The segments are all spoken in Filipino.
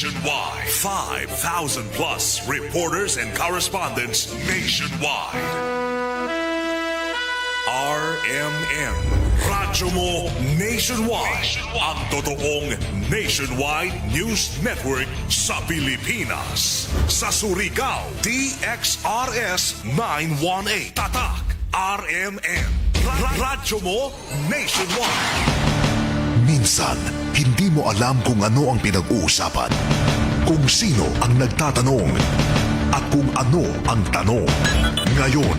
nationwide. 5,000 plus reporters and correspondents nationwide. RMN, Radyo Mo Nationwide. Ang totoong nationwide news network sa Pilipinas. Sa Surigao, DXRS 918. Tatak, RMN. Radyo Mo Nationwide. Minsan, hindi mo alam kung ano ang pinag-uusapan, kung sino ang nagtatanong, at kung ano ang tanong. Ngayon,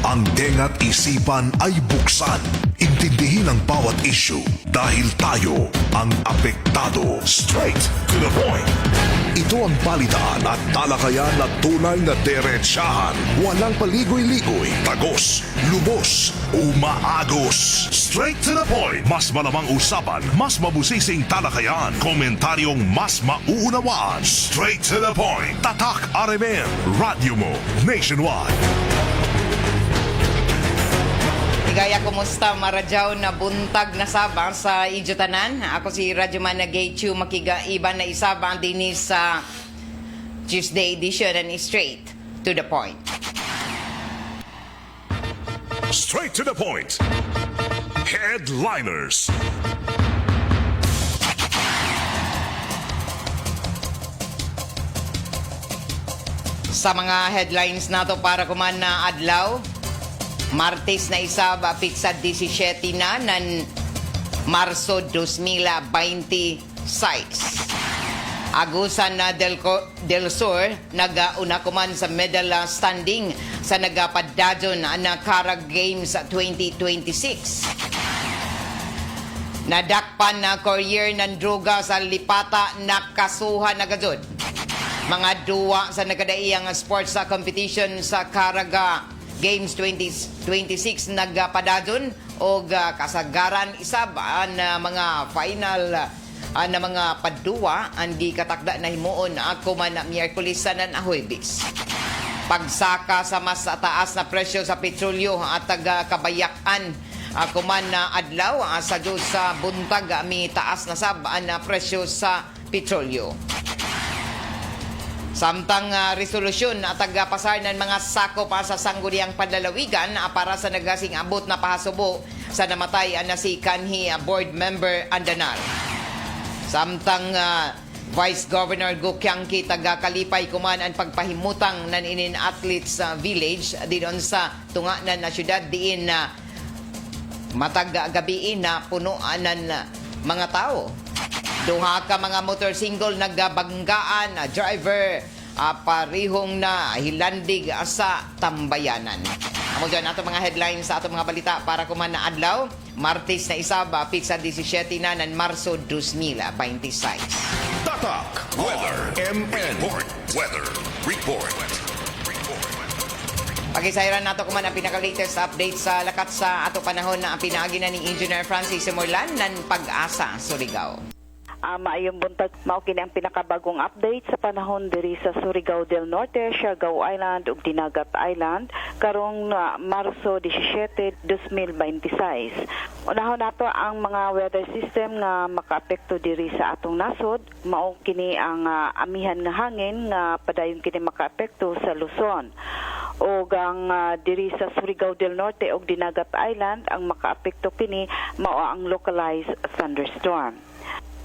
ang tenga't isipan ay buksan. Intindihin ang bawat issue dahil tayo ang apektado. Straight to the point. Ito ang balitaan at talakayan na tunay na derechahan. Walang paligoy-ligoy, tagos, lubos, umaagos. Straight to the point. Mas malamang usapan, mas mabusising talakayan, komentaryong mas mauunawaan. Straight to the point. Tatak RMN, Radyo Mo Nationwide. Gaya, kumusta maradyaw na buntag na sabang sa Ijotanan? Ako si Radyoman na Gaychu makigaiban na isabang din sa Tuesday edition and straight to the point. Straight to the point. Headliners. Sa mga headlines nato para kuman na adlaw, Martes na isab, pizza 17 na ng Marso 2026. Agusan na del Sur, nag-una kuman sa medal standing sa nagapadadyon na Karag Games 2026. Nadakpan na courier ng droga sa Lipata, nakasuhan na gajud. Mga duwa sa nagkadaiyang sports competition sa Karaga Games 2026 nagpadadyon og kasagaran isab na mga final na mga padduwa ang gikatakda na himuon ako man na Miyerkules sanan Huwebes. Pagsaka sa mas taas na presyo sa petrolyo at kabayakan ako man na adlaw sa Diyos sa buntag mi taas na sab na presyo sa petrolyo. Samtang resolusyon at tagapasar ng mga sako pa sa sangguniang panlalawigan para sa nagasing abot na pahasubo sa namatay na si kanhi board member Andanar. Samtang Vice Governor Gukyangki tagakalipay kuman ang pagpahimutang ng inin athletes village dinon sa tunganan na syudad diin matag gabiin na punuan ng mga tao. Duha ka mga motorsingle nagbanggaan, driver parihong na hilandig sa tambayanan. Amo dyan ato mga headlines sa ato mga balita para kuman na adlaw. Martes na isab, pizza 17 na ng Marso 2026. Tatak Weather MN Weather Report. Pagisayran nato kuman ang pinaka-latest update sa lakat sa ato panahon na ang pinaagi na ni Engineer Francis Morlan ng Pag-asa, Surigao. Maayong buntag, mao kini ang pinakabagong update sa panahon diri sa Surigao del Norte, Siargao Island ug Dinagat Island karong Marso 17, 2026. Unahon nato ang mga weather system nga makaapekto diri sa atong nasod. Mao kini ang amihan nga hangin nga padayon kini makaapekto sa Luzon. O ang diri sa Surigao del Norte ug Dinagat Island ang makaapekto kini mao ang localized thunderstorm.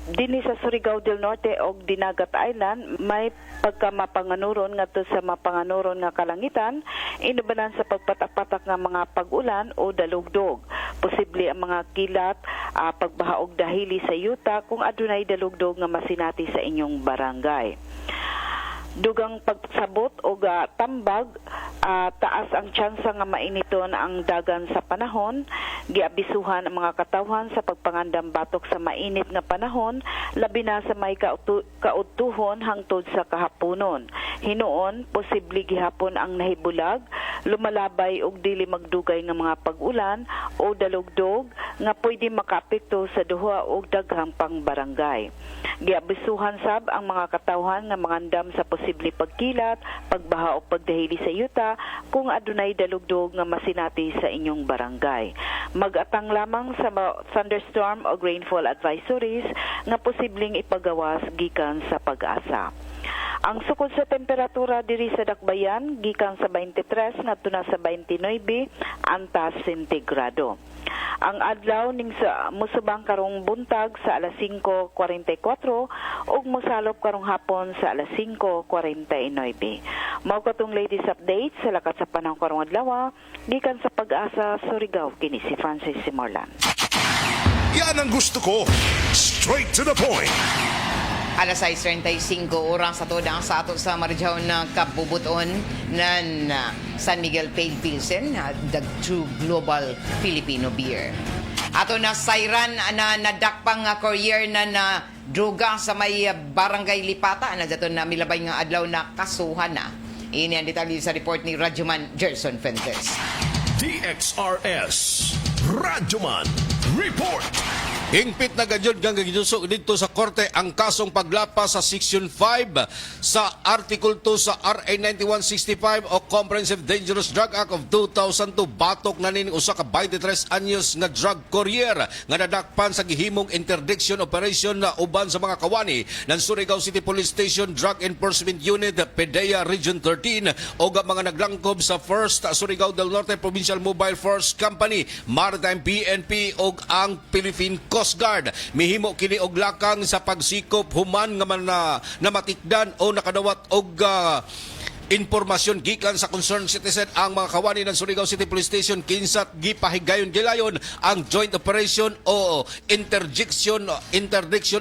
Dinhi sa Surigao del Norte ug Dinagat Island may pagkamapanganuron ngadto sa mapanganuron nga kalangitan, inubanan sa pagpatak-patak nga mga pag-ulan o dalugdog. Posible ang mga kilat, pagbaha og dahili sa yuta kung adunay dalugdog nga masinati sa inyong barangay. Dugang pagsabot o tambag, taas ang tsansa nga mainiton ang dagan sa panahon. Giabisuhan ang mga katawhan sa pagpangandam batok sa mainit nga panahon, labi na sa may kaudtuhon hangtod sa kahaponon. Hinuon, posible gihapon ang nahibulag lumalabay og dili magdugay nga mga pag-ulan o dalugdog nga pwede makaapekto sa duha og daghang pang barangay. Giabisuhan sab ang mga katawhan nga mangandam sa posible pagkilat, pagbaha o pagdahili sa yuta kung adunay dalugdog nga masinati sa inyong barangay. Mag-atang lamang sa thunderstorm o rainfall advisories nga posibleng ipagawas gikan sa Pag-asa. Ang sukod sa temperatura diri sa Dakbayan gikan sa 23 ngadto na sa 29 antas sentigrado. Ang adlaw ning sa musubang karong buntag sa alas 5:44 ug mosalop karong hapon sa alas 5:49. Mao katong latest update sa lakat sa panahon karong adlaw gikan sa Pag-asa Surigao kini si Francis Simorlan. Yan ang gusto ko. Straight to the point. Alas 6:35 oras sa toda sa ato sa Marjaw na kabubuton ng San Miguel Pale Pilsen, the true global Filipino beer. Ato na sayran na nadakpang courier na droga sa may barangay Lipata na dato na milabay nga adlaw na kasuhan na. Ini ang detalye sa report ni Radyoman Gerson Fuentes. DXRS Radyoman Report. Hingpit na gadyod kang gagidusok dito sa korte ang kasong paglapas sa Section 5 sa Article 2 sa RA 9165 o Comprehensive Dangerous Drug Act of 2002. Batok na nin usa ka 23 anyos nga drug courier nga nadakpan sa gihimong interdiction operation na uban sa mga kawani ng Surigao City Police Station Drug Enforcement Unit, PDEA Region 13 o mga naglangkob sa 1st Surigao del Norte Provincial Mobile Force Company, Maritime PNP o ang Philippine Coast Guard. Mihimo kini og lakang sa pagsikop human nga man na matikdan o nakadawat og impormasyon gikan sa concerned citizen ang mga kawani ng Surigao City Police Station kinsat gipahigayon gilayon ang joint operation o interdiction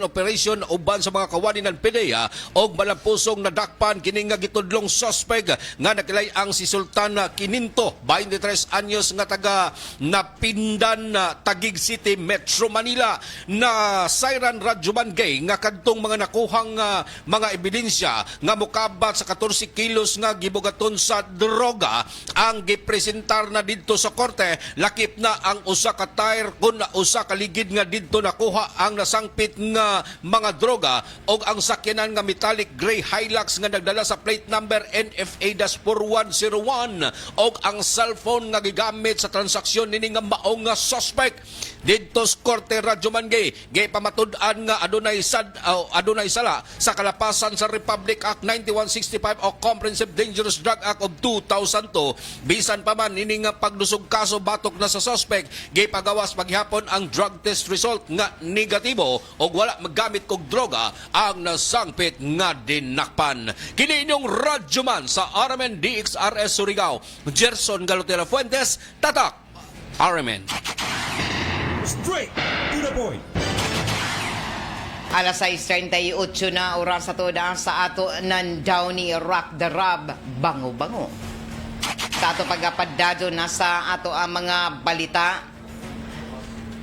operation uban sa mga kawani ng PDEA og malampusong nadakpan kini nga gitudlong suspect nga nakilay-ang si Sultan Kininto, 23 anyos nga taga Napindan, Taguig City, Metro Manila na Siren Radyoman Gay nga kadtong mga nakuhang mga ebidensya nga mokabat sa 14 kilos nga gibugaton sa droga ang gipresentar na didto sa korte. Lakip na ang usa ka tire kun usa ka ligid nga didto nakuha ang nasangpit nga mga droga og ang sakyanan nga metallic gray Hilux nga nagdala sa plate number NFA-4101 og ang cellphone nga gigamit sa transaksyon nini nga maong nga suspect. Didto sa korte Radyoman Gay pamatud-an nga adunay sala sa kalapasan sa Republic Act 9165 o Comprehensive Dangerous Drug Act of 2002. Bisan pa man ini nga paglusog kaso batok na sa suspect, pagawas paghapon ang drug test result nga negatibo og wala magamit kog droga ang nasangpit nga dinakpan. Kini inyong Radyoman sa RMN DXRS Surigao, Gerson Galotera Fuentes, Tatak RMN. Straight to the point. Alas 6:38 na oras sa toda sa ato ng Downey Rock the Rob Bango-Bango. Sa ato pagapaddado na sa ato ang mga balita.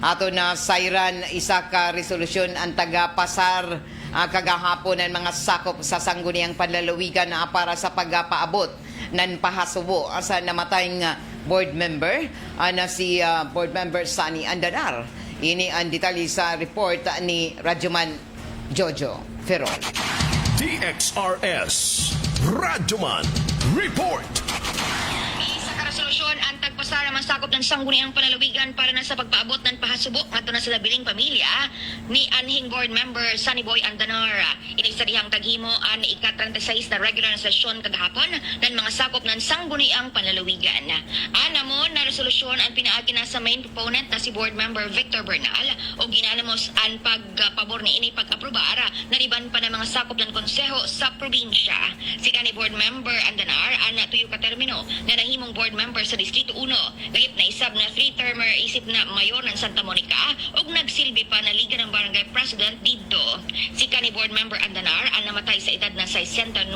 Ato na sayran isa ka resolusyon ang taga-pasar kagahapon ng mga sakop sa sangguniang panlalawigan na para sa pagpaabot ng pahasubo sa namatayng board member na si board member Sunny Andanar. Ini ang detalye sa report ni Radyoman Jojo Ferrol. DXRS Radyoman Report. Isa ka resolusyon ang tagpasara masakop ng sangguniang panlalawigan para na sa pagpaabot ng pahasubok ngadto na sa labiling pamilya ni anhing board member Sunny Boy Andanar. Inigsarihang taghimo ang ika-36 na regular na sesyon kagahapon ng mga sakop ng sangguniang panlalawigan. Anamon na resolusyon ang pinaagi na sa main proponent na si board member Victor Bernal o ginanamos ang pagpabor ni ini pag-aprobar na riban pa ng mga sakop ng konseho sa probinsya. Si kani board member Andanar ang tuyo ka termino na nahimong board member sa Distrito 1. Gayip na isab na 3-termer isip na mayor ng Santa Monica ug nagsilbi pa na liga ng barangay president dito. Si kani board member Andanar ang namatay sa edad na 69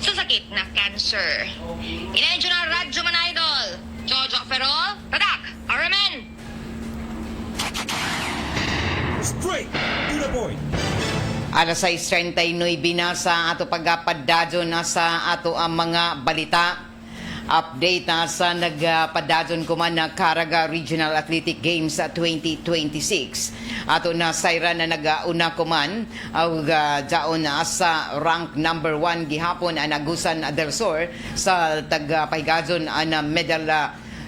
sa sakit na cancer. Inayos na Radyoman Idol Jojo Ferrol, Tatak RMN. Straight to the point. Alas 6:39 na sa ato pagapaddado na sa ato ang mga balita. Update sa nagpadadon kuman na Caraga Regional Athletic Games 2026. Ato na sayra na nagauna kuman daon na sa rank number 1 gihapon ang Agusan del Sur sa tagpahigadon na medal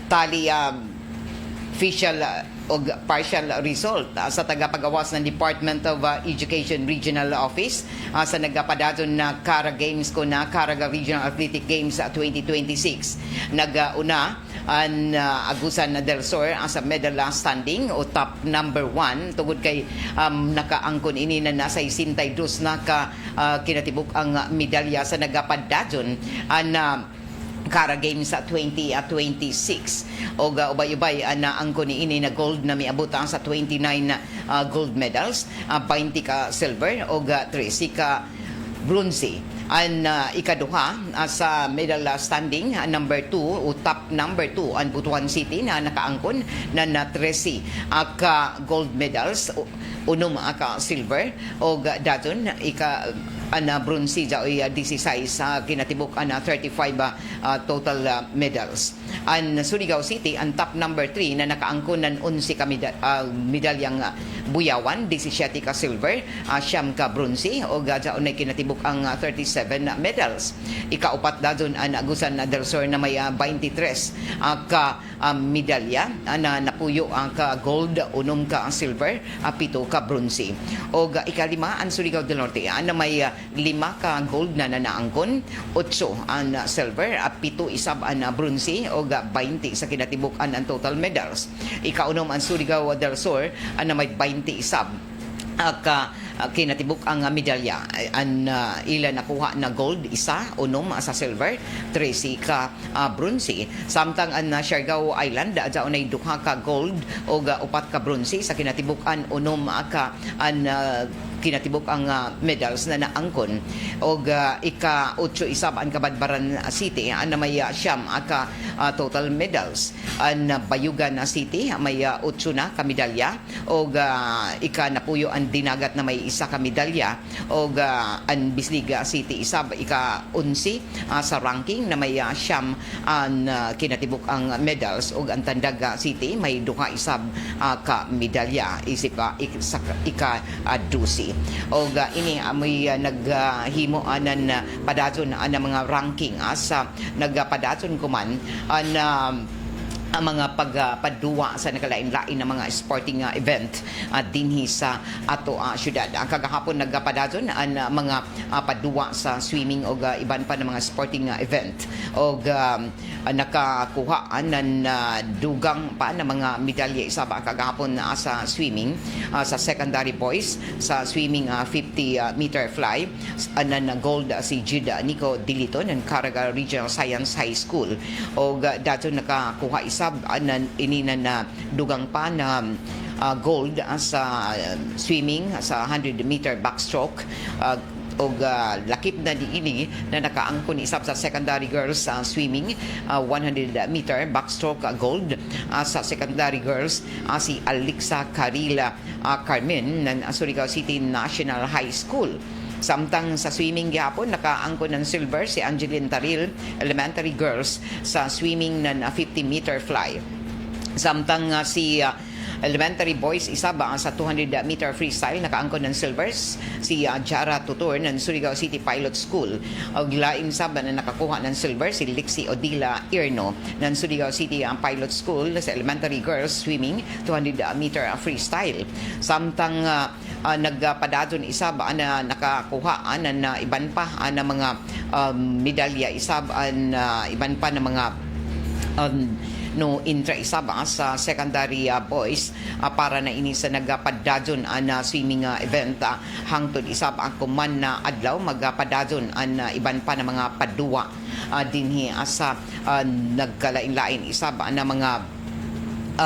tally official o partial result sa tagapagawas ng Department of Education Regional Office sa nagpadadon na Cara Games ko na Caraga Regional Athletic Games 2026. Nagauna ang Agusan del Sur sa medal standing o top number 1 tungod kay nakaangkon ini na nasa 62 na kinatibuk ang medalya sa nagpadadon ang Cara Games 2026 o ubay-ubay na angko ni ini na gold na miabot sa 29 gold medals, 20 ka silver o 13 ka bronze. Ang ikaduha sa medal standing number 2 o top number 2 ang Butuan City na nakaangkon na 13 ka gold medals, unom ka silver o daton ana bronze ja oy 16 sa kinatibuk ana 35 total medals. Ang Surigao City ang top number 3 na nakaangkon ng 11 ka medalyang buyawan, 17 ka silver, 9 ka bronze o gaja unay kinatibuk ang 37 medals. Ikaupat dadon ang Agusan del Sur na may 23 ka medalya na napuyo ang ka gold, unom ka silver, 7 ka bronze. O ikalima ang Surigao del Norte na may 5 ka gold na naangkon, 8 ang silver, 7 isab ang bronze o 20 sa kinatibukan ang total medals. Ikaunom ang Surigao del Sur na may 20 isab kinatibuk ang medalya. Ang ilan nakuha na gold, 1, unom sa silver, 13 ka bronze. Samtang ang Siargao Island daon ay 2 ka gold o 4 ka bronze sa kinatibukan, unom ka ang kinatibuk ang medals na naangkon og ika-8 isab ang Kabadbaran City na may 9 ka total medals. Ang Bayugan City may 8 na ka medalya og ika napuyo ang Dinagat na may 1 ka medalya og ang Bisliga City isab ika-11 sa ranking na may 9 ang kinatibuk ang medals og ang Tandaga City may 2 isab ka medalya isip ika-12. O ini amoy naghimo anan padadson ang mga ranking sa nagpadadson kuman ang mga pagpaduwa sa nakalain-lain na mga sporting event dinhi sa ato syudad. Ang kagahapon nagpadadson ang mga paduwa sa swimming o iban pa ng mga sporting event o nakakuha ng dugang pa ng mga medalya isa ba kagahapon sa swimming sa secondary boys sa swimming 50 meter fly na gold si Jude Nico Dilito ng Caraga Regional Science High School o dato nakakuha isab inina na dugang pa na gold sa swimming sa 100 meter backstroke og lakip na diini na nakaangkon isab sa secondary girls swimming 100 meter backstroke gold sa secondary girls si Alexa Carila Carmen ng Surigao City National High School. Samtang sa swimming gihapon nakaangkon ng silver si Angeline Taril Elementary Girls sa swimming ng 50 meter fly. Samtang si elementary boys isa ba sa 200 meter freestyle nakaangkon ng silvers si Jara Tutor ng Surigao City Pilot School og lain sab na nakakuha ng silver si Lixie Odila Irno ng Surigao City Pilot School sa elementary girls swimming 200 meter freestyle. Samtang nagpadadon isa ba na nakakuha na iban pa na mga medalya isa iban pa na mga no intra isa ba sa secondary boys para na ini sa nagpadadon na swimming event hangtod isa ba kuman na adlaw magpadadon an iban pa na mga paduwa dinhi sa nagkalain-lain isa ba na mga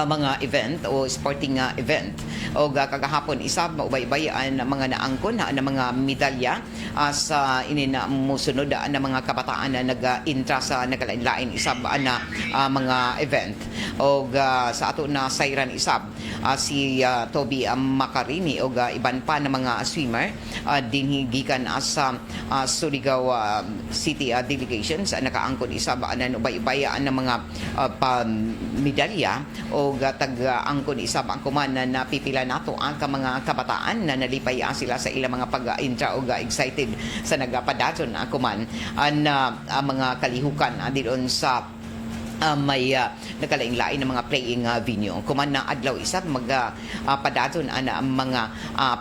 mga event o sporting event o kagahapon isab ubay-bayaan mga naangkon na mga medalya sa inin musunod na mga kabataan na nag-intra sa nagalain-lain isab na mga event o sa ato na sayran isab si Toby Macarini o iban pa na mga swimmer dinhigikan sa Surigao City delegations nakaangkon isab na ubay-bayaan ng mga medalya o tag-angkon isab ang kuman na napipila nato ang mga kabataan na nalipay sila sa ilang mga pag-intra o excited sa nagpadadson ang kuman ang mga kalihukan diyon sa may nakalain-lain ng mga playing venue. Kuman na adlaw isab magpadadson ang mga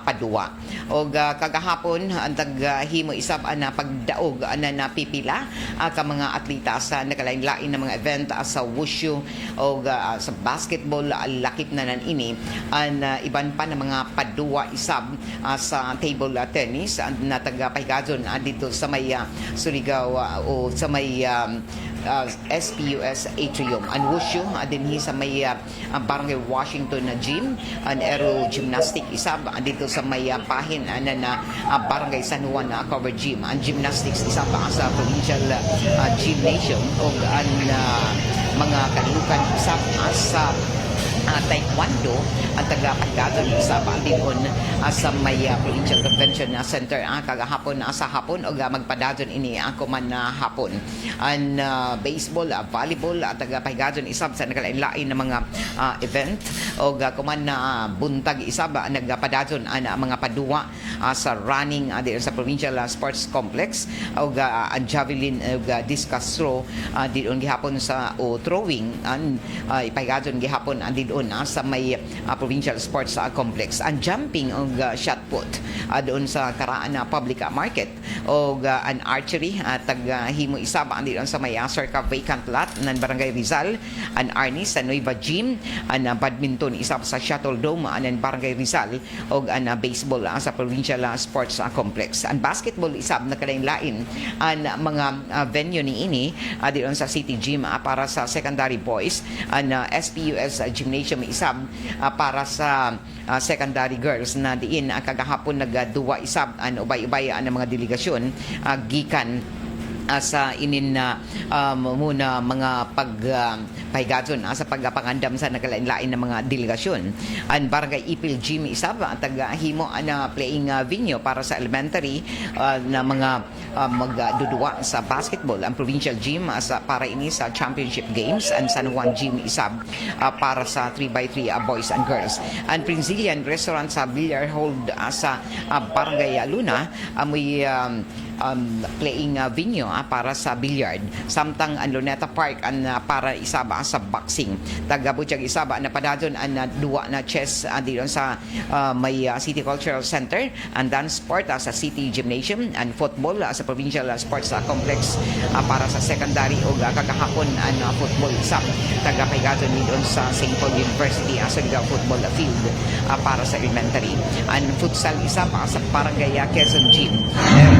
padua. O kagahapon ang taghimo isab na pagdaog na napipila ka mga atleta sa nakalain-lain ng mga event sa wushu o sa basketball lakip na ini ang iban pa ng mga padua isab sa table tennis na tagapahigadson dito sa may Surigao o sa may SPUS Atrium. Ang wushu dinhi sa may Barangay Washington na gym, ang aero gymnastic isab dito sa may pahin na Barangay San Juan na cover gym. Ang gymnastics isab sa provincial gymnasium o ang mga kalihukan isab sa taekwondo ang tagapagdadon sa Bandingon sa may Provincial Convention Center kagahapon sa hapon o magpadadon ini ako man na hapon ang baseball, volleyball at tagapagdadon isab sa nagalain-lain na mga event o kuman na buntag isab nagpadadon ang mga padua sa running sa Provincial Sports Complex o ang javelin discus throw diyon gihapon sa throwing ang ipagdadon gihapon doon sa may Provincial Sports Complex. Ang jumping o shot put doon sa karaan na public market o ang archery taghimo isab doon sa may circa vacant lot ng Barangay Rizal. Ang arnis sa Nueva Gym, ang badminton isab sa Shuttle Dome ng Barangay Rizal o ang baseball sa Provincial Sports Complex. Ang basketball isab na kalain-lain ang mga venue ni ini doon sa City Gym para sa secondary boys, ang SPUS Gymnasium isab para sa secondary girls na diin kagahapon nagduwa isab an ubay-ubay ang mga delegasyon gikan sa inin na muna mga pagpahigadson sa pagpangandam sa nagalain-lain ng mga delegasyon. Ang Barangay Ipil Gym isab taghimo na playing venue para sa elementary na mga magdudua sa basketball. Ang Provincial Gym para ini sa Championship Games. Ang San Juan Gym isab para sa 3x3 boys and girls. Ang Brazilian Restaurant sa Villar Hold sa Barangay Luna may playing venue para sa billiard. Samtang ang Luneta Park ang para isaba sa boxing. Tagabutyag isaba na padadon ang duwa na chess dito sa may City Cultural Center, ang dance sport sa City Gymnasium, and football sa Provincial Sports Complex para sa secondary o kagahapon ang football isab tagapahigadon dito sa St. Paul University sa football field para sa elementary. Ang futsal isaba sa Barangay Quezon Gym,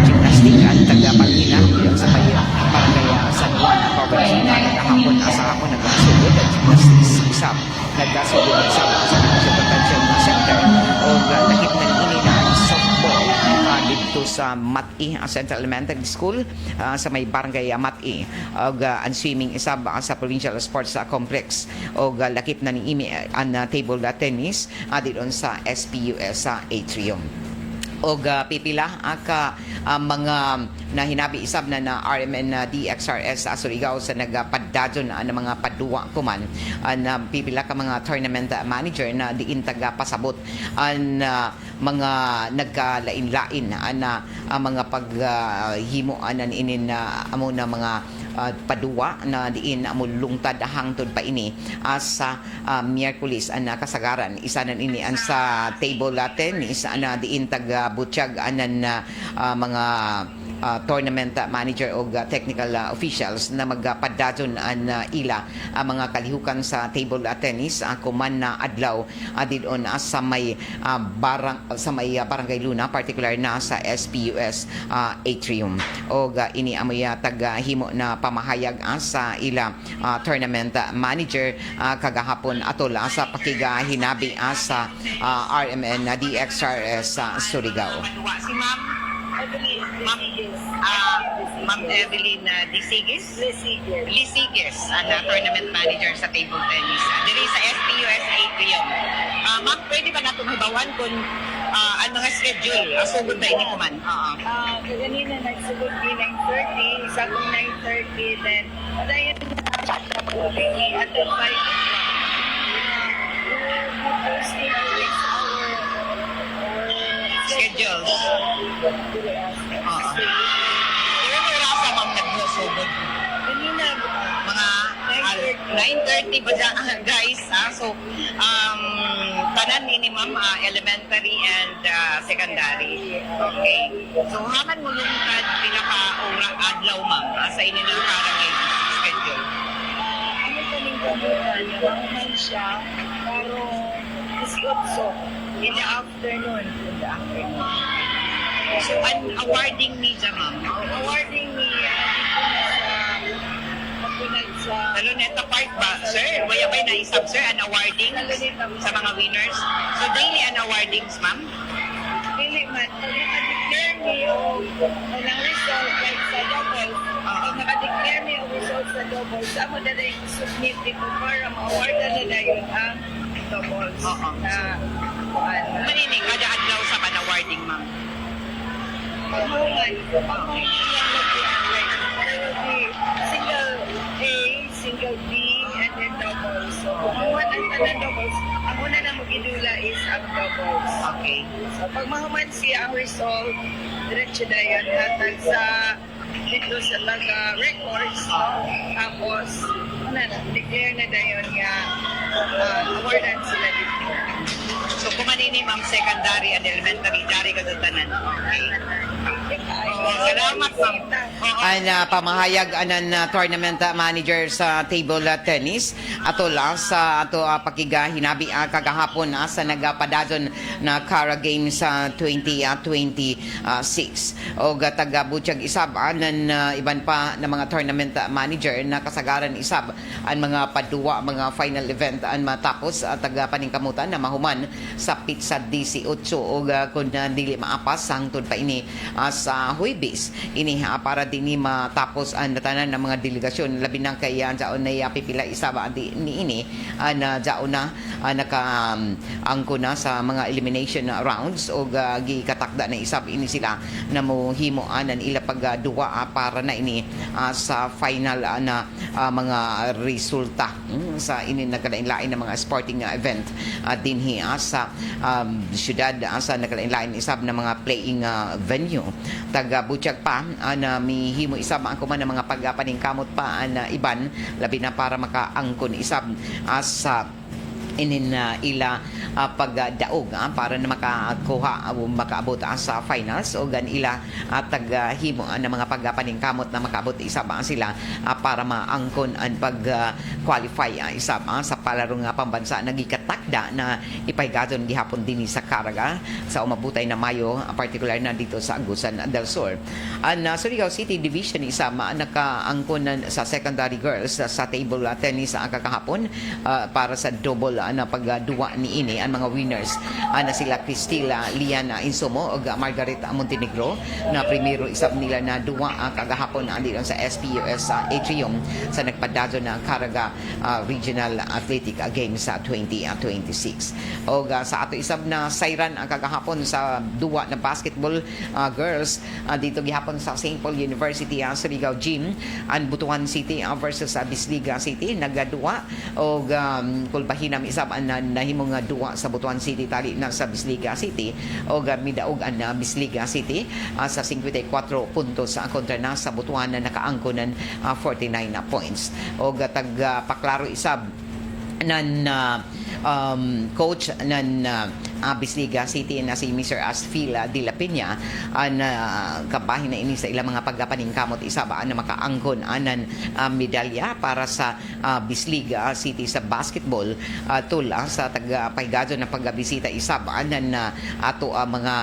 gymnastic at tagapagina sa may Barangay San Juan cover gym kahapon sa hapon nagkasugod at gymnastics isab nagkasugod isab sa Provincial Convention Center o nakit na ini na softball dito sa Mati Central Elementary School sa may Barangay Mati o ang swimming isab sa Provincial Sports Complex o lakip na ni imi ang table tennis dito sa SPUS Atrium o pipila mga nahinabi isab na RMN DXRS sa Surigao sa nagpadadson na mga padua kuman na pipila ka mga tournament manager na diin tagapasabot ang mga nagkalain-lain na mga paghimo anan inin amo na mga padua na diin amo lungtad hangtod pa ini sa Miyerkules ang kasagaran isa nan ini ang sa table tennis na diin taga butyag anan mga tournament manager o technical officials na magpadadyon an ila ang mga kalihukan sa table tennis kuman na adlaw didon sa may Barangay Luna, particular na sa SPUS atrium. O ini amoy taghimo na pamahayag sa ila tournament manager kagahapon atol sa pakigahinabi sa RMN na DXRS sa Surigao. Si Ma'am Evelyn Lisigis, ang tournament manager sa table tennis. Diri sa SPUS Atrium. Ma'am, pwede ba natin hibawan kung ang mga schedule? Sugod ba ini ko man? Kanina nagsugod di 9:30, isa kong 9:30, then dayon at the 5 Schedules. Pero wala sa ma'am nagsugod. Kanina, Mga 9:30 ba dyan, guys? So, tanan ni ma'am, elementary and secondary. Okay. So, haman mo yung pinaka-urang adlaw, ma'am, sa inyo ng karang schedule. ano pa ning kabutan, naman siya, pero 18 in the afternoon. So, an awarding ni dyan, ma'am. Awarding ni sa Luneta Park ba, sir? Bayabay na isab, sir, an awarding sa mga winners. So, daily an awardings, ma'am? dili man, kung naka-declare ni o ng result like sa doubles, kung naka-declare ni o result sa doubles, amo na na yung submit dito para ma-awardan na na yun ang doubles Oo. na Manini, kada adlaw sa pan awarding, ma'am. pagmungan yung lagyan, like, single A, single B, and then doubles. So, kung mahuman ang tanan doubles, ang una na magidula is ang doubles. Okay. So, pag mahuman siya ang result, diretso na yun, hatag sa dito sa taga-records. Tapos, declare na yun nga, awardan sila dito. So, kung manini, ma'am, secondary and elementary, dari ka doon tanan. Okay. Salamat, ma'am. Ang pamahayag anan tournament manager sa table tennis atol sa ato pakigahinabi kagahapon sa nagapadadon na Cara Games sa 2026 o taga butyag isab anan iban pa na mga tournament manager na kasagaran isab ang mga paduwa mga final event ang matapos taga paningkamutan na mahuman sa pizza 18 o kung dili maapas hangtod pa ini sa Huwebes ini para din matapos ang tanan ng mga delegasyon labi nang kay jaon na pipila isaba ni ini na jaon na nakaangko na sa mga elimination rounds o gikatakda na isab ini sila na mohimo anan ila pagduwa para na ini sa final na mga resulta sa ini nagkalain-lain ng mga sporting event dinhi sa syudad sa nagkalain-lain isab na mga playing venue taga butyag pa na mihimo isab ang kuman ng mga pagpaningkamot pa na iban labi na para makaangkon isab sa inin ila pagdaog para na makakuha o makaabot sa finals o gan ila taghimo ng mga pagpaningkamot na makaabot isa ba sila para maangkon ang pag-qualify isa sa palarong pambansa nagikatakda na ipahigadon gihapon din sa Caraga sa umabutay na Mayo particular na dito sa Agusan del Sur. Ang Surigao City Division isa nakaangkon sa secondary girls sa table tennis kakahapon para sa double na pagduwa ni ini ang mga winners na sila Cristila Liana Insomo o Margarita Montenegro na primero isab nila na duwa kagahapon andito sa SPUS Atrium sa nagpadado ng Caraga Regional Athletic Games sa 2026 o sa ato isab na sayran ang kagahapon sa duwa na basketball girls dito gihapon sa St. Paul University Surigao Gym ang Butuan City versus Bisliga City nagaduwa o kulbahinam isab ang nahimong duwa sa Butuan City tali na sa Bisliga City o midaog ang Bisliga City sa 54 puntos kontra na sa Butuan na nakaangko ng 49 points o tag paklaro isab nan coach nan Bisliga City na si Mr. Asfila de la Peña na kabahin na ini sa ilang mga pagkapaningkamot isa ba na makaangkon anan medalya para sa Bisliga City sa basketball tula sa taga-pahigadon na pagbisita isa ba anan ato mga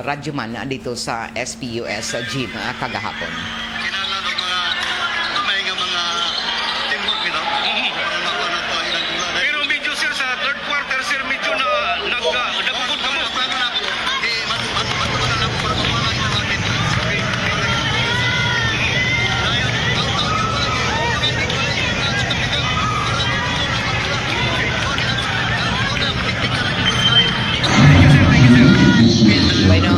radyoman dito sa SPUS gym kagahapon. Kinala ng may mga teamwork nila para makuha na ito ang ilang tula. Pero medyo sir sa third quarter sir medyo na nagpupod ka mo. Plano na matuwa na lang para makuha na ilang atin. Dahil taon-taon yun pala hindi ko lang yung kapitan para magpulong ng mga Bueno,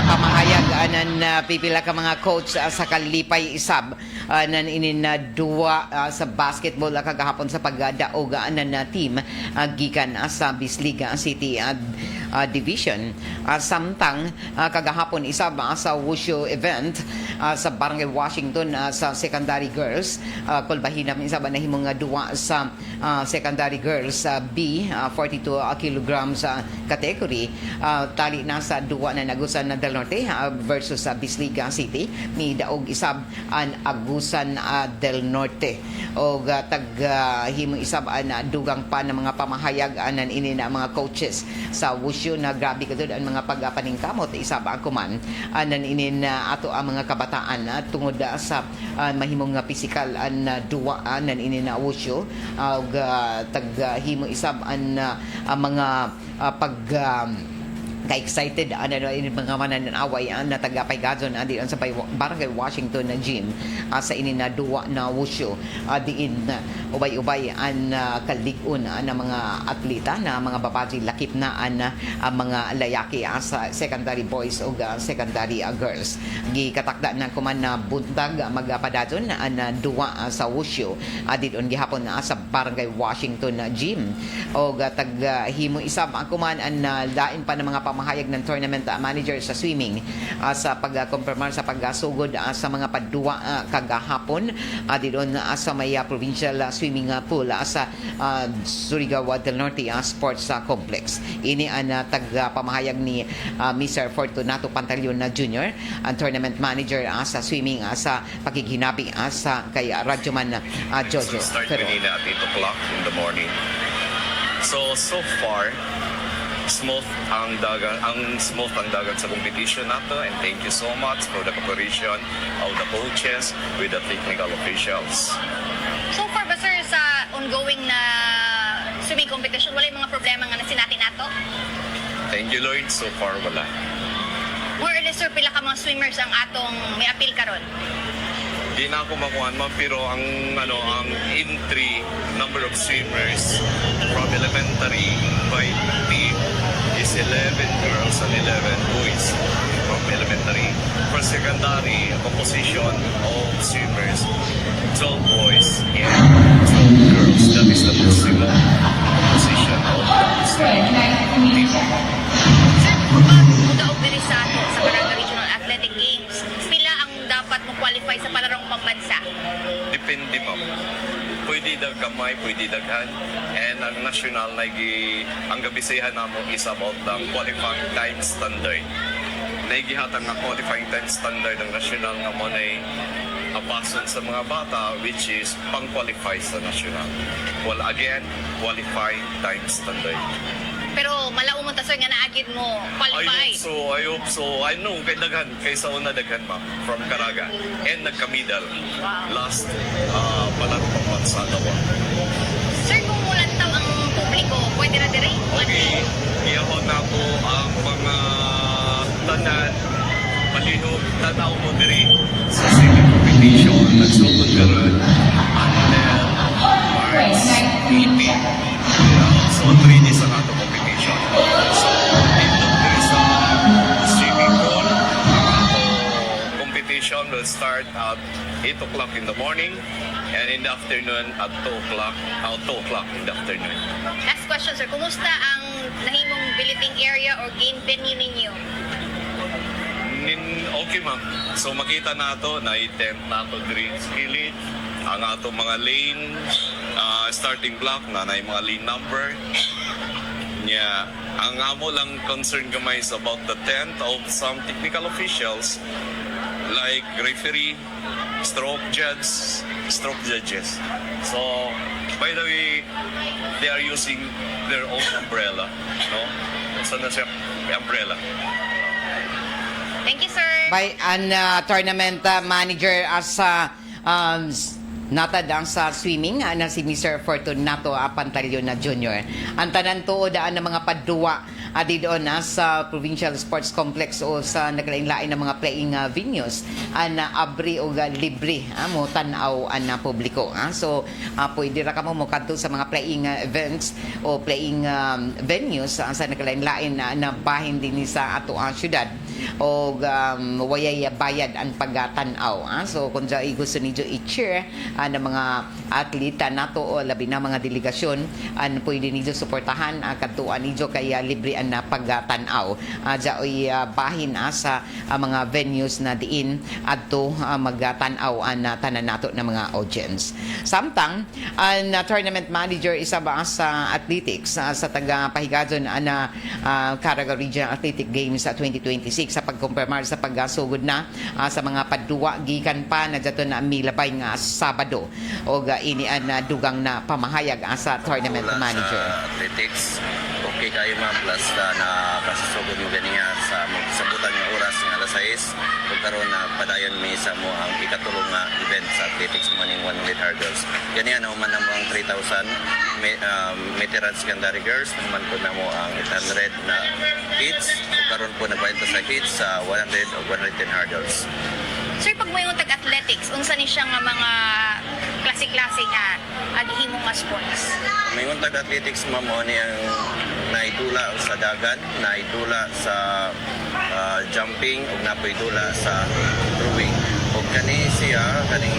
pamahayag anan pipila ka mga coach sa Kalipay Isab nan inin duwa sa basketball kagahapon sa pagdaog anan na team gikan sa Bisliga City division samtang kagahapon isab sa wushu event sa Barangay Washington sa secondary girls kulbahinam isab na himong duwa sa secondary girls B 42 kilograms category tali na sa duwa na nagusan na Del Norte versus sa Bisliga City ni daog isab an agusan Del Norte o himo isab an dugang pa ng mga pamahayag anan ini na mga coaches sa wushu na grabe kadud ang mga pagpaningkamot isab ang kuman anan ini na ato ang mga kabataan tungod sa mahimong nga physical an duwa anan ini na wushu og himo isab an mga ka-excited ini mga mananaway na taga-Pahigadon di sa Barangay Washington na gym sa ini na duwa na wushu diin ubay-ubay an kaligon na mga atleta na mga babaji lakip na mga layaki sa secondary boys o secondary girls gikatakda na kuman na buntag magpadadon na duwa sa wushu didon gihapon sa Barangay Washington na gym o himo isab ang kuman lain pa ng mga pamahayag ng tournament manager sa swimming sa pagkumpirmar sa paggasugod sa mga padua kagahapon didon sa may provincial swimming pool sa Surigao del Norte Sports Complex. Ini ang pamahayag ni Mr. Fortunato Pantaleon na Jr., ang tournament manager sa swimming sa pakikinabi sa kay Radyoman Jojo. Start kanina at 8 o'clock in the morning. So far, smooth ang dagat sa competition nato, and thank you so much for the cooperation of the coaches with the technical officials. So far ba sir sa ongoing na swimming competition wala yung mga problema nga nasinati nato? Thank you Lord, so far wala. More or less sir pila ka mga swimmers ang atong may appeal karon? Di na ako makuhaan ma'am, pero ang entry number of swimmers from elementary by team is 11 girls and 11 boys from elementary. For secondary, a composition of swimmers, 12 boys and 12 girls. That is the maximum composition of the swimming team. Sir, kung pag-udaog diri sa ato sa Barangay Regional Athletic Games, pila ang dapat mo qualify sa palarong pambansa? Depende ma'am. Pwede gamay, pwede daghan. And ang national, ang gabisahan namo is about the qualifying time standard. Naigihatang nga qualifying time standard ng national nga mo na apason sa mga bata, which is pang-qualify sa national. Well, again, qualifying time standard. Pero malaumon ta sir nga naagid mo qualify. I hope so. I know kay daghan kaysa una daghan ma'am from Caraga and nagka-medal. Last palaro pang bansa daw. Sir, kung mulantaw ang publiko, pwede na dire? Okay. Iyahon na po ang mga tanan palihog tanaw mo diri sa swimming competition nagsugod karon until March 18. So 3 days ang ato competition. So dito diri sa swimming pool ang ato competition will start at 8 o'clock in the morning and in the afternoon at 2 o'clock in the afternoon. Last question sir, kumusta ang nahimong billeting area or game venue ninyo? Okay ma'am. So makita nato na i-tent nato diri sa gilid ang ato mga lane starting block na yung mga lane number. Yeah, ang amo lang concern gamay is about the tent of some technical officials like referee, stroke judges. So, by the way, they are using their own umbrella, no? So, na siya, umbrella. Thank you, sir. By an tournament manager as natad ang sa swimming na si Mr. Fortunato Pantaleon na Jr. Ang tanan tuod ng mga padduwa di doon sa Provincial Sports Complex o sa naglain-lain ng mga playing venues na abri o libre mo tanaw na publiko. So pwede ra kamo mo kadto sa mga playing events o playing venues sa naglain-lain na bahin din sa ato ang syudad o wayay bayad ang pagtanaw. So kung sa gusto niyo i-cheer ng mga atleta nato o labi na mga delegasyon pwede niyo suportahan kadtuan niyo kaya libre ang na pagtanaw. Dyaoy bahin sa mga venues na diin adto magtanaw na tanan nato na mga audience. Samtang ang tournament manager isa ba sa athletics sa taga Pahigadon na Caraga Regional Athletic Games sa 2026 sa pagkumpirmar sa paggasugod na sa mga padduwa gikan pa na dato na milabay nga Sabado o ini na dugang na pamahayag sa tournament manager. Sa athletics, okay kayo ma'am, plus na kasasugod mo ganiya sa sabutan ng oras ng alas 6 pagkaroon na padayon mi sa mo ang ikatulong nga event sa athletics morning 100 hurdles. Ganiya na man mo ang 3,000 veteran secondary girls, naman po na mo ang 800 na hits, pagkaroon po nagbayad sa hits sa 100 o 110 hurdles. Sir, pag mo yung tag-athletics, unsa ni siya nga mga klase-klase nga aghimo nga sports? May untag athletics ma'am o niyang naidula sa dagan, naidula sa jumping, o napaidula sa throwing. O kani siya, kaning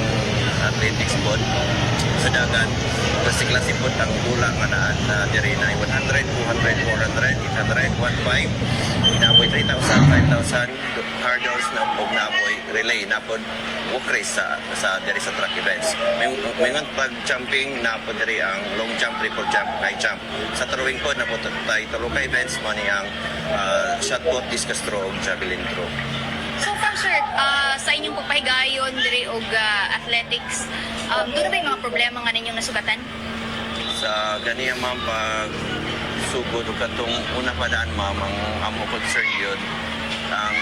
athletics pod sa dagan, klase-klase pod ang dula nga na diri na 100, 200, 400, 800, 1,500, inapoy 3,000, 5,000 hurdles na og napoy relay napod walk race sa diri sa track events. May pag jumping napod diri ang long jump, triple jump, high jump. Sa throwing pod napod tay tulo ka events mo ni ang shot put, discus throw ug javelin throw. So far, sir, sa inyong pagpahigayon diri og athletics, doon na ba yung mga problema nga ninyong nasugatan? Sa ganiya ma'am pag sugod o katong una pa daan ma'am ang amo concern yun ang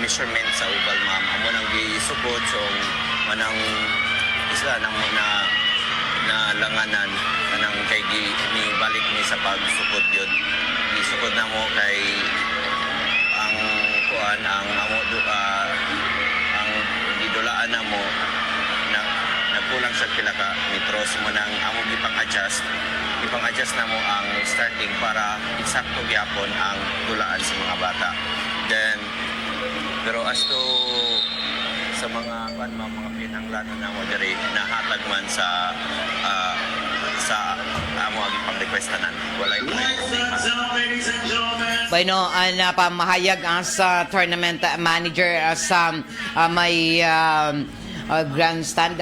measurement sa ubal ma'am amo nang gisugod so manang isla nang na langanan nang kay ni balik ni sa pagsugod yun gisugod na mo kay ang kuan ang amo ang gidulaan na mo nagkulang sa pila ka metros mo nang amo ipang-adjust na mo ang starting para eksakto gyapon ang dulaan sa mga bata. Then pero as to sa mga mga pinanglanon na mo diri nahatag man sa amo agi pang requestanan walay Bueno, pamahayag sa tournament manager sa may grandstand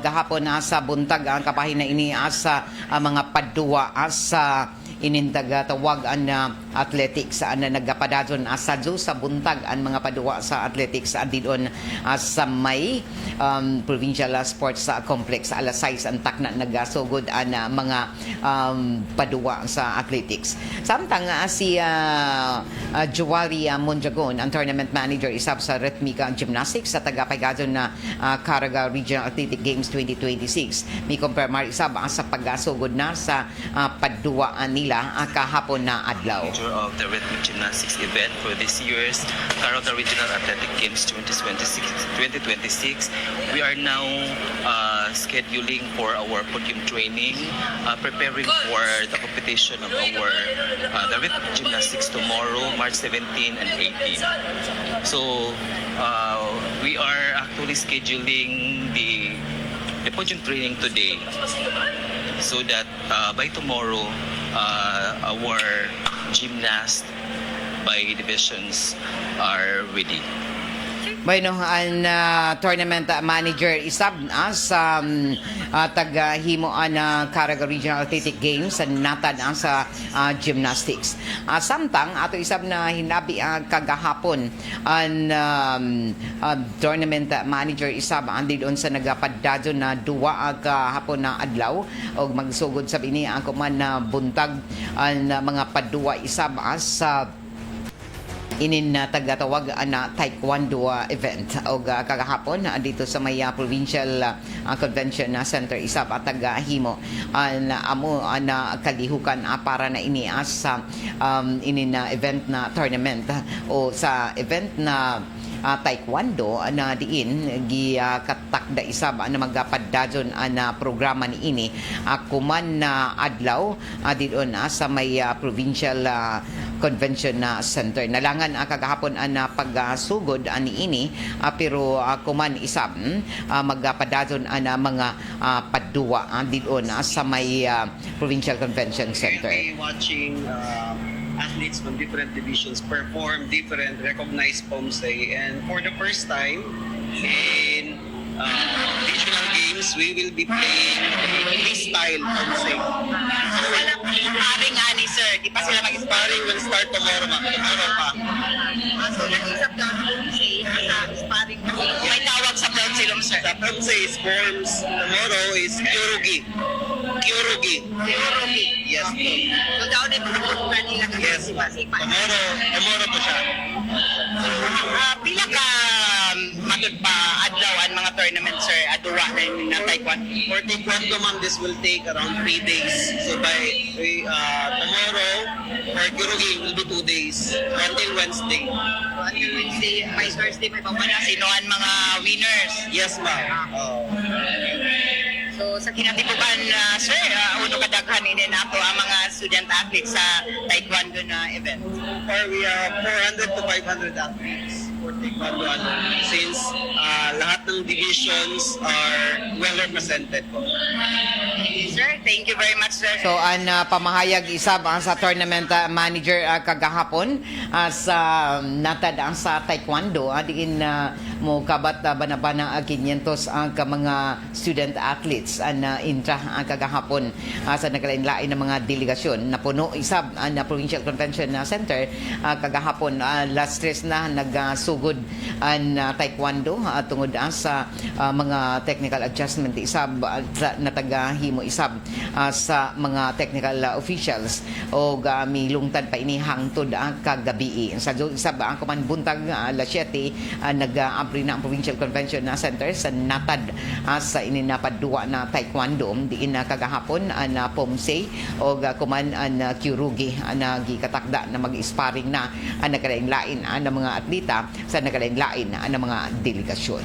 gahapon sa buntag ang kapahina ini sa mga padduwa sa inintaga tawag ang athletics na nagapadadon sadyo sa buntag ang mga padua sa athletics didon sa may provincial sports complex alas 6 ang takna nagasugod ang mga padua sa athletics. Samtang si Joali Monjagon ang tournament manager isab sa Rhythmic Gymnastics sa tagapagadon na Caraga Regional Athletic Games 2026 mi kumpirmar isab sa paggasugod na sa padua nila kahapon na adlaw. Of the Rhythmic Gymnastics event for this year's Caraga Regional Athletic Games 2026. We are now scheduling for our podium training, preparing for the competition of our the Rhythmic Gymnastics tomorrow, March 17 and 18. So we are actually scheduling the podium training today so that by tomorrow our gymnasts by divisions are ready. Bueno, ang tournament manager isab sa taga-himo na Caraga Regional Athletic Games sa natad sa gymnastics. Samtang ato isab na hinabi kagahapon ang tournament manager isab andi doon sa nagapadadyon na duwa kahapon na adlaw og magsugod sa bini ang kuman na buntag ang mga paduwa isab sa inin na tagatawag na taekwondo event o kagahapon dito sa may provincial convention center isab at taga-himo amo na kalihukan para na inias sa inin na event na tournament o sa event na taekwondo na diin katakda isab na magapaddajon na programa ni ini kuman na adlaw didon sa may provincial convention center. Nalangan kagahapon na pagsugod ani ini pero kuman isab magapaddajon na mga padduwa didon sa may provincial convention center. Watching athletes from different divisions perform different recognized pomsay, and for the first time in regional games we will be playing this style pomsay. So walang sparring ani sir, di pa sila Sparring will start tomorrow pa. So nag-isap daw sa sparring may tawag sa brown silom sir. The pomsay is forms tomorrow is Kyorugi. Yes. So daw din mga nila Yes. sipa. Tomorrow po siya. Pila ka matud pa adlaw ang mga tournament sir aduwa na taekwondo. For taekwondo ma'am, this will take around 3 days. So by tomorrow, for Kyorugi will be 2 days until Wednesday. Until Wednesday, by Thursday may pamana sino ang mga winners. Yes ma'am. So sa kinatibukan sir, uno kadaghan ini nato ang mga student athletes sa taekwondo na event. Or we are 400 to 500 athletes for taekwondo since lahat ng divisions are well represented po. Sir, thank you very much sir. So ang pamahayag isab sa tournament manager kagahapon sa natad sa taekwondo diin mo kabat banabana 500 ang mga student athletes na intra kagahapon sa naglain-lain ng mga delegasyon napuno isab na provincial convention center kagahapon last stress na nagsugod ang taekwondo tungod sa mga technical adjustment isab na taga-himo isab sa mga technical officials o milungtad pa ini hangtod kagabi sa isab ang kuman buntag alas 7 nag-abri na ang provincial convention center sa natad sa ininapadua na taekwondo diin na kagahapon na pomsay o kuman na Kyorugi na gikatakda na mag-sparring na ang nakalain-lain ng mga atleta sa nakalain-lain ng mga delegasyon.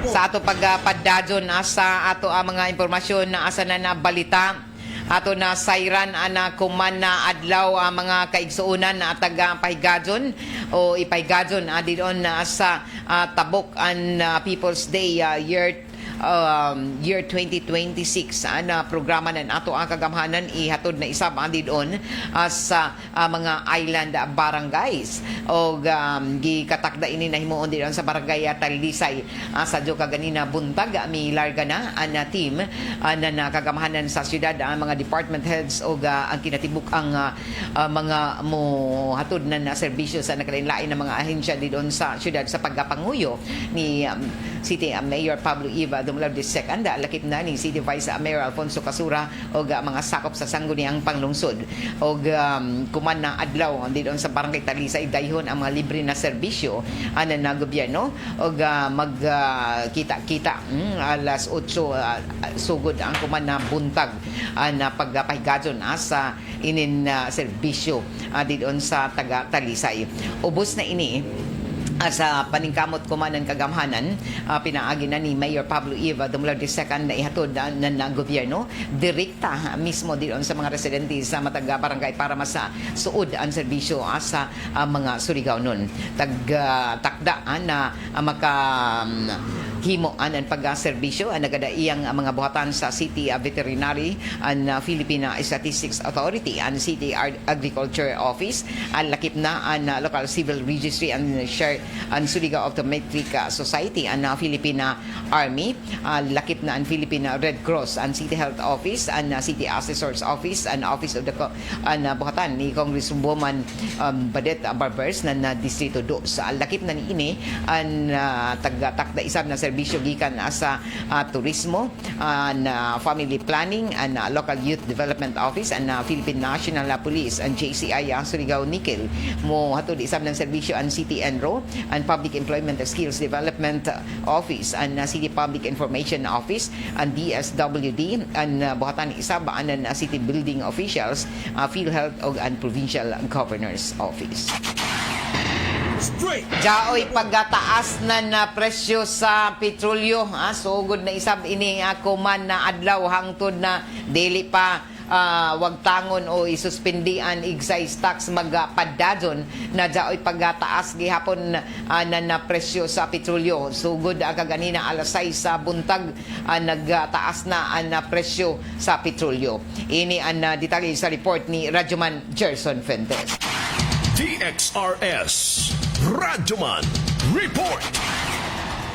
Sa ato pagpadadyon sa ato ang mga impormasyon na asa na balita ato na sayran na kuman na adlaw ang mga kaigsuunan na taga pahigadyon o ipahigadyon didon sa tabok ang People's Day year 2026 na programa na ato ang kagamhanan ihatod na isab didon sa mga island barangays o gikatakda ini na himuon didon sa barangay Talisay sa jo kaganina buntag mi larga na ang team na nakagamhanan sa syudad ang mga department heads o ang kinatibuk ang mga mo hatod na serbisyo sa nakalain-lain ng mga ahensya didon sa syudad sa pagpanguyo ni City Mayor Pablo Iva Dumulao II, lakip na ni City Vice Mayor Alfonso Casura o mga sakop sa sangguniang panglungsod o kuman na adlaw dito sa barangay Talisay dayhon ang mga libre na serbisyo na gobyerno o magkita-kita alas 8 sugod ang kuman na buntag na pagpahigadyon sa inin serbisyo dito sa taga Talisay. Ubos na ini sa paningkamot kumanan kagamhanan pinaagi na ni Mayor Pablo Iva Dumulao II na ihatod ng gobyerno direkta mismo diyon sa mga residente sa mataga barangay para masa suod ang serbisyo sa mga Surigao nun takda na maka himo anan pagserbisyo ang nagadaiyang mga buhatan sa City Veterinary and Philippine Statistics Authority and City Agriculture Office ang lakip na ang Local Civil Registry and Share ang Surigao Optometric Society ang Philippine Army lakip na ang Philippine Red Cross ang City Health Office ang City Assessor's Office and Office of the buhatan ni Congresswoman Badet Barbers na Distrito 2 sa lakip na niini ang taga-takda isab na serbisyo gikan sa turismo, family planning, and local youth development office, and Philippine National Police, and JCI Surigao Nickel. Mo hatod isab ng serbisyo ang City Enro, and Public Employment and Skills Development Office, and City Public Information Office, and DSWD, and buhatan isab ang City Building Officials, PhilHealth and Provincial Governor's Office. Jaoy pagataas na presyo sa petrolyo, sugod na isab ini ako man na adlaw hangtod na dili pa wag tangon o isuspendian excise tax magpadadon na jaoy pagataas gihapon na presyo sa petrolyo. Sugod kaganina alas 6 sa buntag nagtaas na ang presyo sa petrolyo. Ini ang detalye sa report ni Radyoman Gerson Fuentes. DXRS Radyoman Report.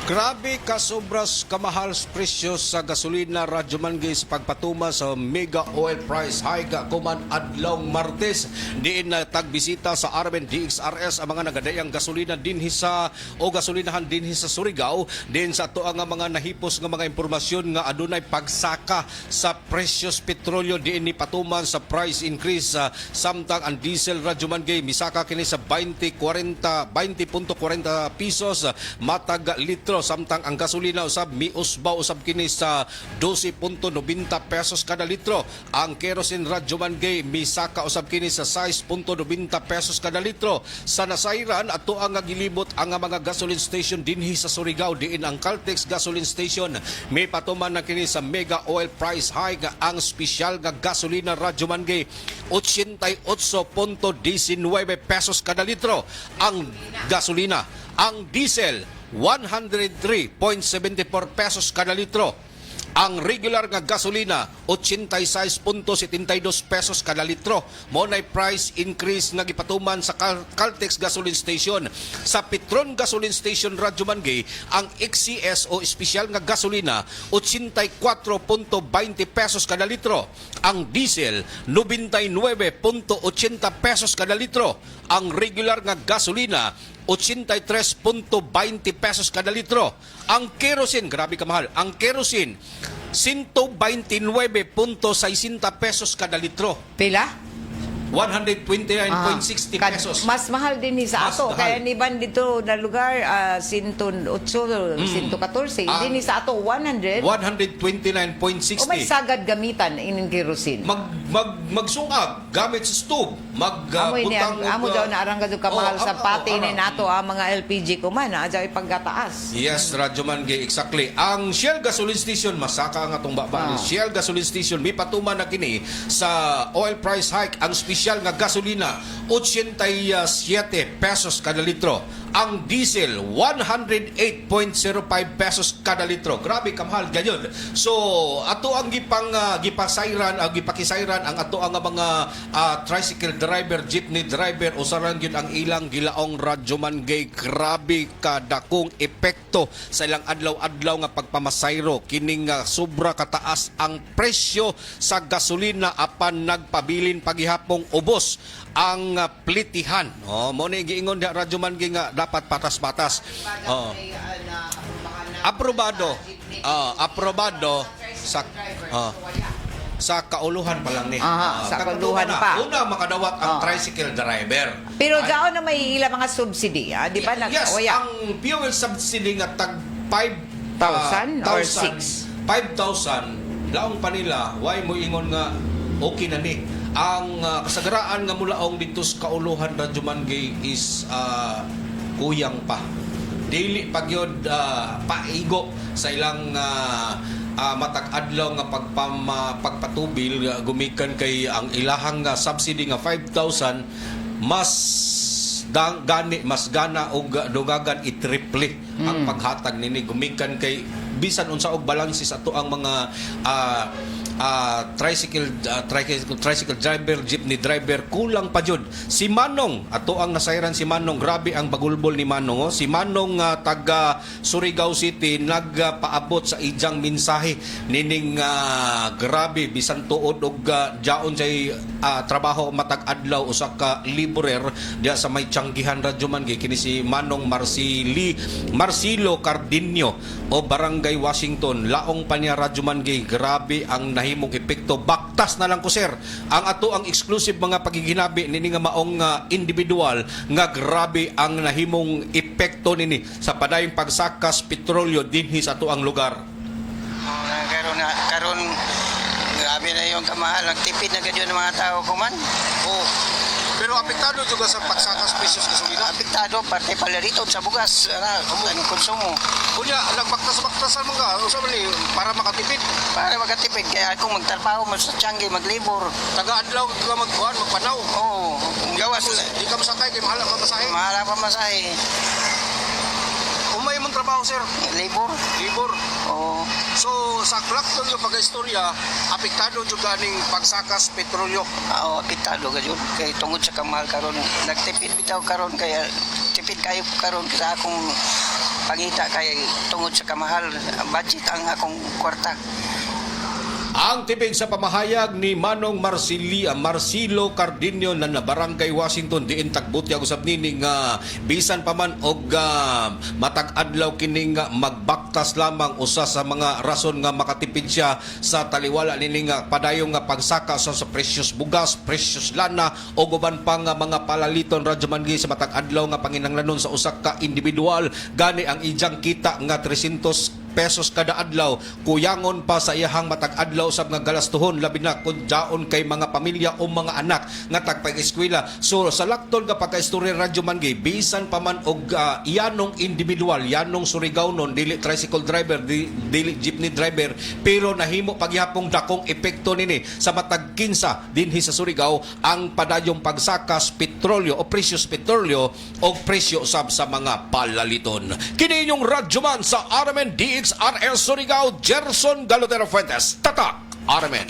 Grabe ka sobras kamahal presyo sa gasolina, Radyoman sa pagpatuma sa mega oil price hike kuman adlong Martes. Diin na tagbisita sa Armen DXRS ang mga nagadayang gasolina dinhi sa o gasolinahan dinhi sa Surigao. Din sa to ang mga nahipos nga mga impormasyon nga adunay pagsaka sa presyos petrolyo diin ni patuman sa price increase samtang ang diesel, Radyoman misaka kini sa 20.40 pesos matag litro, samtang ang gasolina usab miusbaw usab kini sa 12.90 pesos kada litro. Ang kerosene, Radyoman misaka usab kini sa 6.90 pesos kada litro. Sa nasayran ato ang gilibot ang mga gasoline station dinhi sa Surigao. Diin ang Caltex gasoline station may patuman na kini sa mega oil price hike. Ang special nga gasolina, Radyoman 88.19 pesos kada litro ang gasolina. Ang diesel 103.74 pesos kada litro. Ang regular nga gasolina 86.72 pesos kada litro. Mo nay price increase nga gipatuman sa Caltex gasoline station. Sa Petron gasoline station, Radyoman ang XCS o espesyal nga gasolina 84.20 pesos kada litro. Ang diesel 99.80 pesos kada litro. Ang regular nga gasolina 83.20 pesos kada litro. Ang kerosene, grabe ka mahal. Ang kerosene 129.60 pesos kada litro. Pila? 129.60 pesos. Mas mahal din sa ato. Kaya ni ban dito na lugar 108, 114. Din sa ato 100. 129.60. O may sagad gamitan ining kerosene. Magsungag gamit sa stove. Amoy niya, amo daw na arang gadto kamahal sa pati ni nato ang mga LPG ko man, adyaw pagkataas. Yes, Radyoman exactly. Ang Shell gasoline station masaka nga tong baba. Shell gasoline station may patuman na kini sa oil price hike. Ang special nga gasolina 87 pesos kada litro. Ang diesel 108.05 pesos kada litro. Grabe kamahal ganyan. So ato ang gipakisayran ang ato ang mga tricycle driver, jeepney driver usaran gyud ang ilang gilaong, Radyoman grabe kadakong epekto sa ilang adlaw-adlaw nga pagpamasayro kining sobra kataas ang presyo sa gasolina apan nagpabilin paghihapong ubos ang plitihan. Mo ni giingon da Radyoman nga dapat patas-patas. Aprobado sa kauluhan pa lang ni. Sa kauluhan pa. Una makadawat ang tricycle driver. Pero daw na may ilang mga subsidy, di ba? Yes, ang fuel subsidy nga tag 5,000 or 6. 5,000 laong pa nila, why mo ingon nga okay na ni. Ang kasagaraan nga mulaong dito sa kauluhan, Radyoman is kuyang pa. Dili pagyod paigo sa ilang matag adlaw nga pagpatubil gumikan kay ang ilahang subsidy nga 5,000 mas gani mas gana og dugagan itriple ang paghatag nini gumikan kay bisan unsa og balansis ato ang mga tricycle driver, jeepney driver, kulang pa jud. Si Manong, ato ang nasayran si Manong, grabe ang bagulbol ni Manong. Si Manong taga Surigao City nagpaabot sa ijang mensahe nining grabe bisan tuod og jaon say trabaho matag adlaw usa ka laborer diya sa may Tianggihan radyo man kini si Manong Marcelo Cardinio o Barangay Washington. Laong pa niya radyo man grabe ang nahimong epekto. Baktas na lang ko sir ang ato ang exclusive mga pagiginabi nini nga maong individual nga grabe ang nahimong epekto nini sa padayong pagsakas petrolyo dinhi sa ato ang lugar. Karon grabe na yung kamahal, nagtipid na gadyo ng mga tao kuman. Pero apektado juga sa pagsakas pesos gasolina. Apektado pati palarito sa bugas, ang konsumo. Kunya nagbaktas-baktasan mo ka usa man ni para makatipid. Para makatipid kaya ako magtrabaho mo sa Tianggi, maglibor. Taga-adlaw ka magkuhan, magpanaw. Oo, gawas. Di ka masakay kay mahal ang pamasahe. Mahal ang pamasahe. Umay mong trabaho sir. Libor. Oo. So sa klakton yung pag-istorya, apektado jud ganing pagsakas petrolyo. Oo, apektado gadyo. Kay tungod sa kamahal karon, nagtipid bitaw karon kaya tipid kayo karon sa akong pangita kay tungod sa kamahal budget ang akong kwarta. Ang tibig sa pamahayag ni Manong Marcelo Cardinio na Barangay Washington diin tagbuti ang usab nini nga bisan pa man og matag adlaw kining magbaktas lamang usa sa mga rason nga makatipid siya sa taliwala nini nga padayong nga pagsaka sa presyos bugas, presyos lana o guban pa nga mga palaliton radyo man sa matag adlaw nga panginahanglanon sa usa ka individual gani ang ijang kita nga 300 pesos kada adlaw kuyangon pa sa iyahang matag adlaw sab nga galastuhon labi na kun jaon kay mga pamilya o mga anak nga tagpag-eskwela. So sa laktol nga pagka-istorya radyo man bisan pa man og iyanong individual, yanong Surigao non dili tricycle driver, dili jeepney driver, pero nahimo pagyapong dakong epekto nini sa matag kinsa dinhi sa Surigao ang padayong pagsakas petrolyo o presyos petrolyo o presyo usab sa mga palaliton. Kini inyong radyo man sa RMN DXRL Surigao, Gerson Galotero Fuentes, Tatak RMN.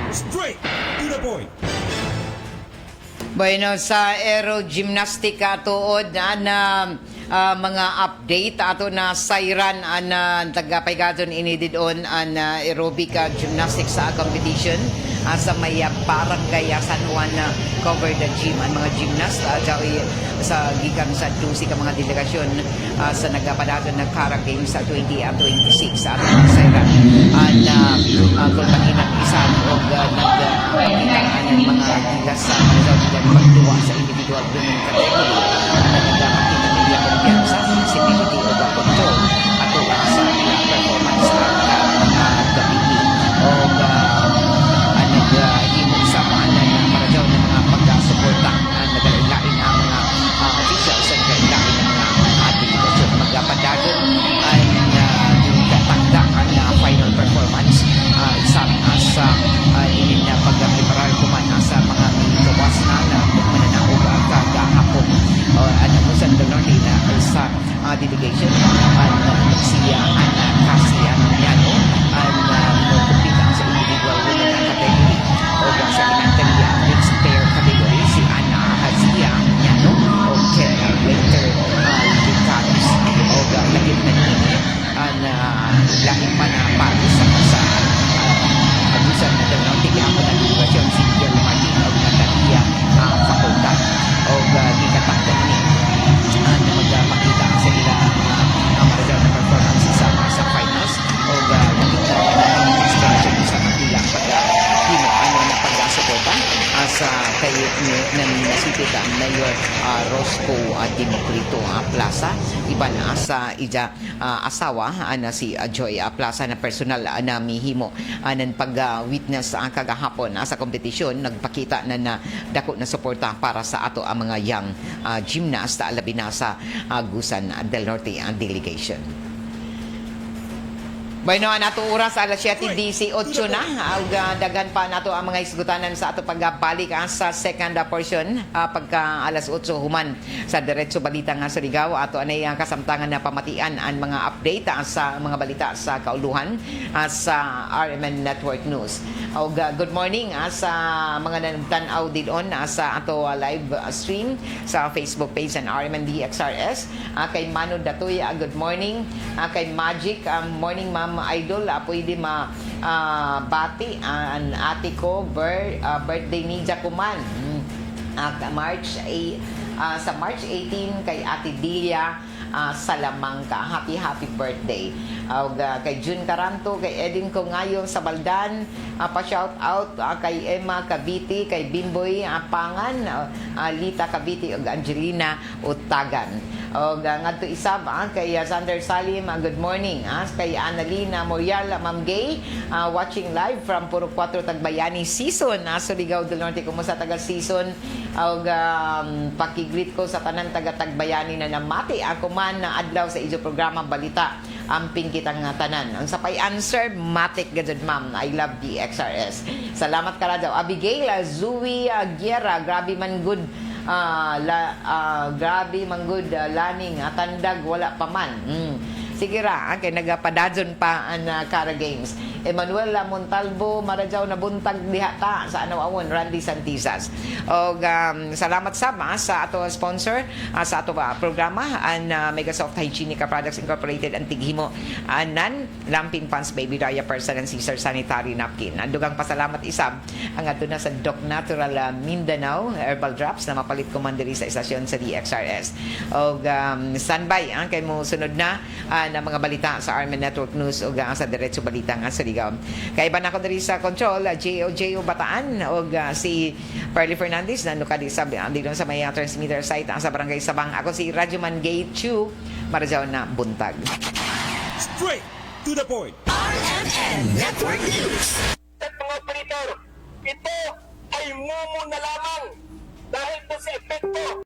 Straight to the point. Bueno, sa aerogymnastica tuod na mga update ato na sayran an tagapaygadon inididon an aerobic gymnastics sa competition sa may barangay San Juan cover the gym ang mga gymnast sa gikan sa 12 ka mga delegasyon sa nagapadaton ng Para Games sa 2026 sa ato na sayran kung paninang isan o nagkitaan ng mga gilas sa pagduwa sa individual women category nagkakakita nila kumpiyansa, sensibility o control ato sa performance gabi o naghimong sa maanan na maradaw ng mga pagkasuporta nagalain ang mga officials at nagalain ang mga delegasyon magpadagon ay katakda ang final performance sa inin na pagkakiparal kuman sa mga gawas na mananaog kagahapon sa Norte na sa delegation siya Cassia Miano kumplita sa individual women category o sa inantaliya mixed pair category si Ana Hazia Miano o Ken Winter Licaris o lagit na nini lahi pa na Paris sa abusan na Norte kaya ako ng delegasyon si Pierre Martin o Natalia Facultad o gikatakda ni na magpakita sa ila maradal na performance sa finals o nakita na inspiration sa kapila pag-himo na pag-suporta sa kay nasipit ang Mayor Roscoe Democrito Plaza iba na sa ija asawa na si Joy Plaza na personal na mihimo ng pag-witness kagahapon sa kompetisyon nagpakita na dako na suporta para sa ato ang mga young gymnast labi na sa Agusan del Norte delegation. Bueno, nato oras alas 7:18 na. Ug daghan pa nato ang mga isgutanan sa ato pagbalik sa second portion pagka alas 8 human sa Diretso Balita nga sa Surigao. Ato anay ang kasamtangan na pamatian ang mga update sa mga balita sa kauluhan sa RMN Network News. Ug good morning sa mga nagtan-aw didon sa ato live stream sa Facebook page ng RMN DXRS. Kay Manu Datoy, good morning. Kay Magic, morning ma'am idol, pwede bati ang ate ko birthday ni Jacuman March sa March 18 kay Ate Dilia Salamangka. Happy birthday. Kay June Caranto, kay Edin Congayo sa Baldan, pa-shout out kay Emma Cavite, kay Bimboy Pangan, Lita Cavite ug Angelina Utagan. Og ngadto isab kay Sander Salim, good morning. Kay Annalina Morial, Ma'am Gay, watching live from Puro 4 Tagbayani season. Surigao del Norte, kumusta taga season? Og pakigreet ko sa tanan taga Tagbayani na namati ako man na adlaw sa ijo programa balita amping kitang tanan. Ang sapay answer matik gajud ma'am. I love the XRS. Salamat kala daw. Abigail Zui Guerra, grabe man good. Grabe man good laning tandag wala pa man. Sige ra, kay nagapadadyon pa ang Cara Games. Emmanuel Montalvo, Marajaw na buntag dihata sa Anawawon, Randy Santizas. Og salamat sama sa ato sponsor sa ato programa ang Megasoft Hygienica Products Incorporated ang tighimo anan Lamping Pants Baby Diapers and Caesar Sanitary Napkin. Andugang pasalamat isab ang ato na sa Doc Natural Mindanao Herbal Drops na mapalit ko man diri sa istasyon sa DXRS. Og standby kay mo sunod na mga balita sa RMN Network News o sa Diretso Balita nga sa Surigao. Kay iba na ko diri sa control, J.O. Bataan o si Perly Fernandez na nukadi sa dito sa may transmitter site sa Barangay Sabang. Ako si Radyoman Gay Chu, Marajaw na buntag. Straight to the point. RMN Network News.